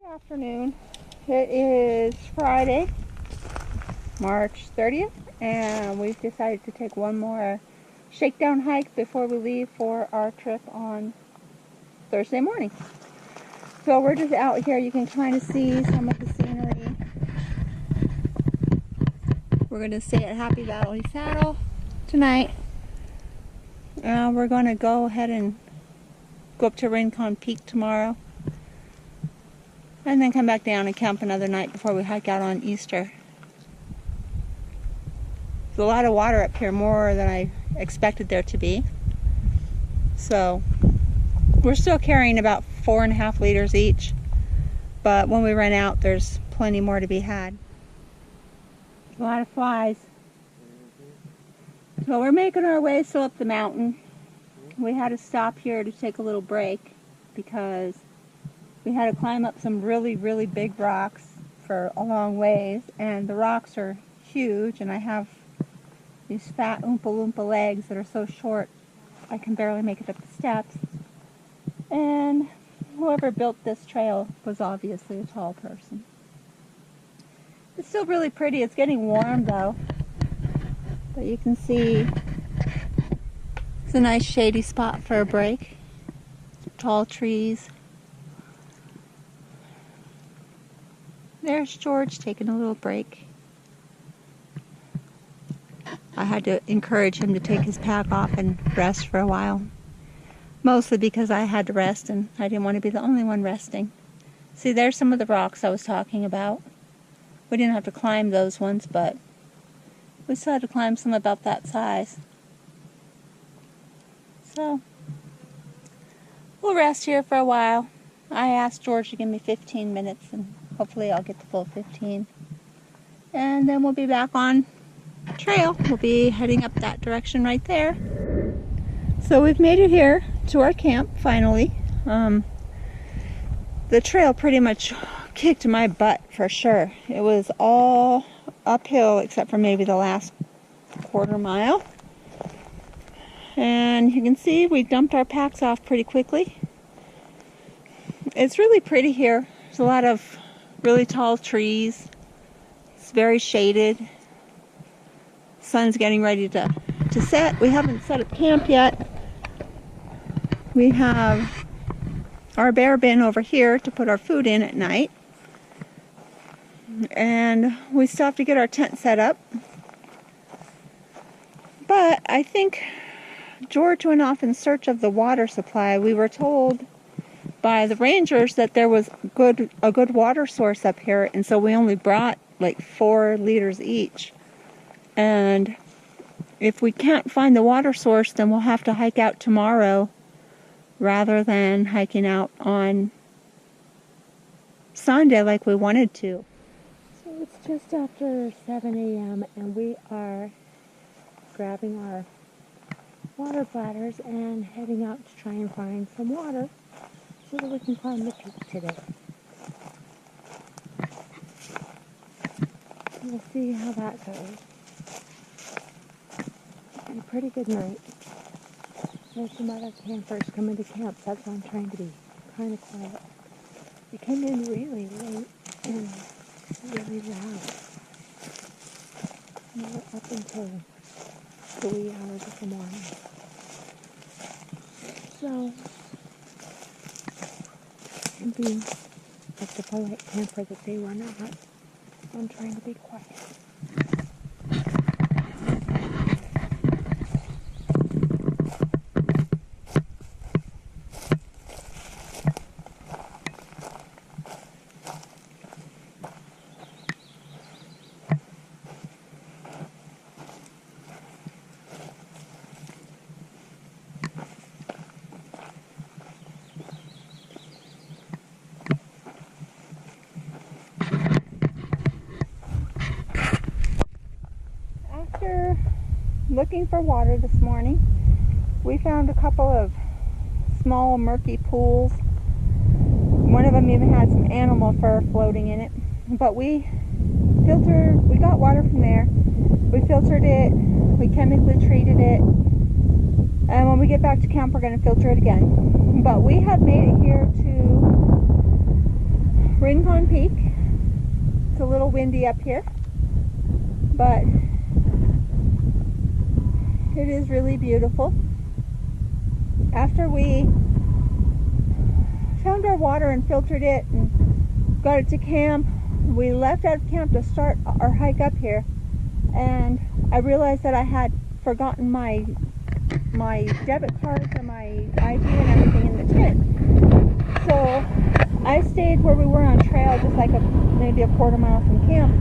Good afternoon. It is Friday, March 30th, and we've decided to take one more shakedown hike before we leave for our trip on Thursday morning. So we're just out here. You can kind of see some of the scenery. We're going to stay at Happy Valley Saddle tonight. We're going to go ahead and go up to Rincon Peak tomorrow. And then come back down and camp another night before we hike out on Easter. There's a lot of water up here, more than I expected there to be. So we're still carrying about 4.5 liters each. But when we run out, there's plenty more to be had. A lot of flies. So we're making our way still up the mountain. We had to stop here to take a little break because we had to climb up some really, really big rocks for a long ways, and the rocks are huge, and I have these fat Oompa Loompa legs that are so short I can barely make it up the steps. And whoever built this trail was obviously a tall person. It's still really pretty. It's getting warm though, but you can see it's a nice shady spot for a break. Tall trees. There's George taking a little break. I had to encourage him to take his pack off and rest for a while. Mostly because I had to rest and I didn't want to be the only one resting. See, there's some of the rocks I was talking about. We didn't have to climb those ones, but we still had to climb some about that size. So, we'll rest here for a while. I asked George to give me 15 minutes and hopefully I'll get the full 15. And then we'll be back on trail. We'll be heading up that direction right there. So we've made it here to our camp finally. The trail pretty much kicked my butt for sure. It was all uphill except for maybe the last quarter mile. And you can see we dumped our packs off pretty quickly. It's really pretty here. There's a lot of really tall trees. It's very shaded. Sun's getting ready to set. We haven't set up camp yet. We have our bear bin over here to put our food in at night. And we still have to get our tent set up. But I think George went off in search of the water supply. We were told by the rangers that there was a good water source up here, and so we only brought like 4 liters each. And if we can't find the water source, then we'll have to hike out tomorrow rather than hiking out on Sunday like we wanted to. So it's just after 7 a.m. and we are grabbing our water bladders and heading out to try and find some water so that we can climb the peak today. We'll see how that goes. It's been a pretty good night. There's some other campers coming to camp. That's why I'm trying to be kind of quiet. They came in really late and really loud. And they were up until the wee hours of the morning. So, and being like the polite camper that they were not, I'm trying to be quiet. Looking for water this morning, we found a couple of small murky pools. One of them even had some animal fur floating in it, but we got water from there. We filtered it, we chemically treated it, and when we get back to camp we're going to filter it again. But we have made it here to Rincon Peak. It's a little windy up here, but it is really beautiful. After we found our water and filtered it and got it to camp, we left out of camp to start our hike up here, and I realized that I had forgotten my debit cards and my ID and everything in the tent. So I stayed where we were on trail, just like maybe a quarter mile from camp,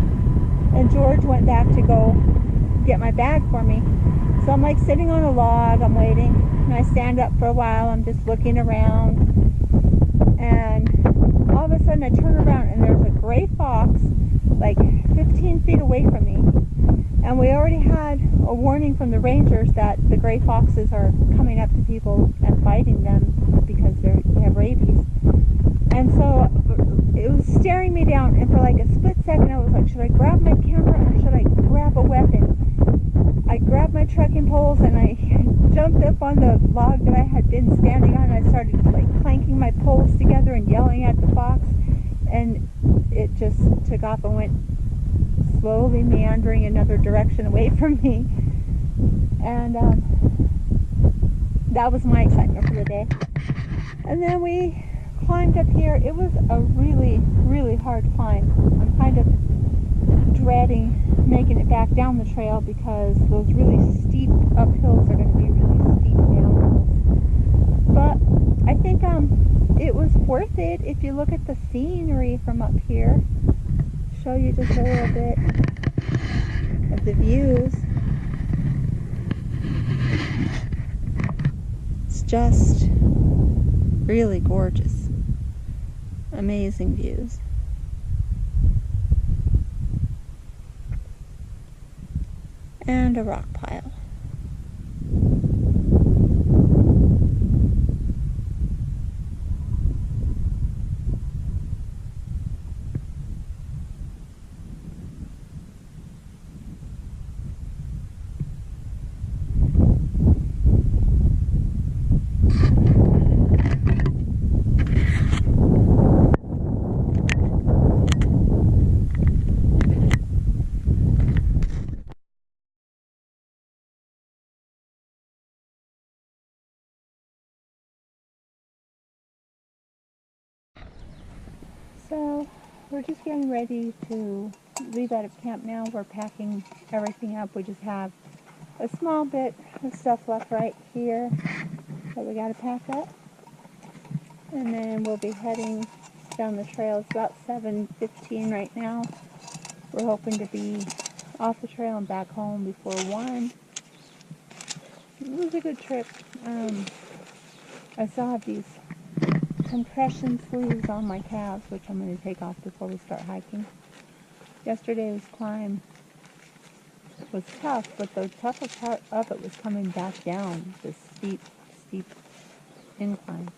and George went back to go get my bag for me. So I'm like sitting on a log, I'm waiting, and I stand up for a while, I'm just looking around, and all of a sudden I turn around and there's a gray fox like 15 feet away from me. And we already had a warning from the rangers that the gray foxes are coming up to people and biting them because they have rabies. And so it was staring me down, and for like a split second I was like, should I grab my camera or should I grab a weapon? I grabbed my trekking poles and I jumped up on the log that I had been standing on, and I started like clanking my poles together and yelling at the fox, and it just took off and went slowly meandering another direction away from me. And that was my excitement for the day. And then we climbed up here. It was a really, really hard climb. I'm kind of dreading making it back down the trail because those really steep uphills are going to be really steep downhills. But I think it was worth it if you look at the scenery from up here. Show you just a little bit of the views. It's just really gorgeous. Amazing views. And a rock pile. So we're just getting ready to leave out of camp now. We're packing everything up. We just have a small bit of stuff left right here that we got to pack up. And then we'll be heading down the trail. It's about 7:15 right now. We're hoping to be off the trail and back home before 1. It was a good trip. I still have these compression sleeves on my calves, which I'm going to take off before we start hiking. Yesterday's climb was tough, but the toughest part of it was coming back down this steep incline.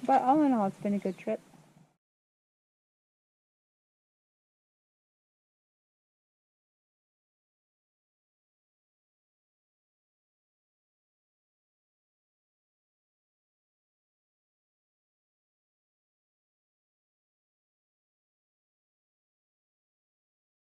But all in all, it's been a good trip.